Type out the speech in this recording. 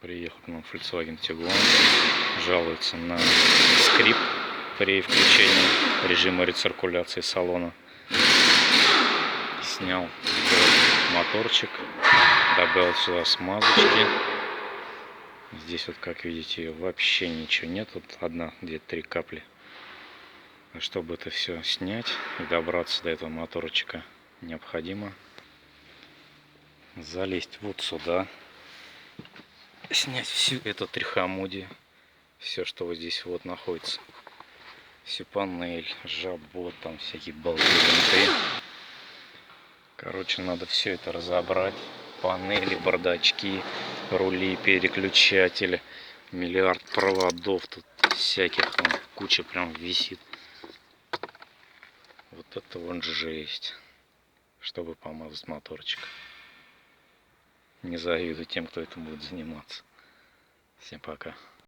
Приехал к нам Volkswagen Tiguan, жалуется на скрип при включении режима рециркуляции салона. Снял моторчик, добавил сюда смазочки. Здесь вот, как видите, вообще ничего нет, тут 1, 2, 3 капли. А чтобы это все снять и добраться до этого моторчика, необходимо залезть вот сюда, снять всю эту трихомудию, все, что вот здесь вот находится, всю панель, жабот, там всякие болты, винты. Короче, надо все это разобрать: панели, бардачки, рули, переключатели, миллиард проводов тут всяких, там куча прям висит. Вот это вот жесть, чтобы помазать моторчик. Не завидую тем, кто этим будет заниматься. Всем пока.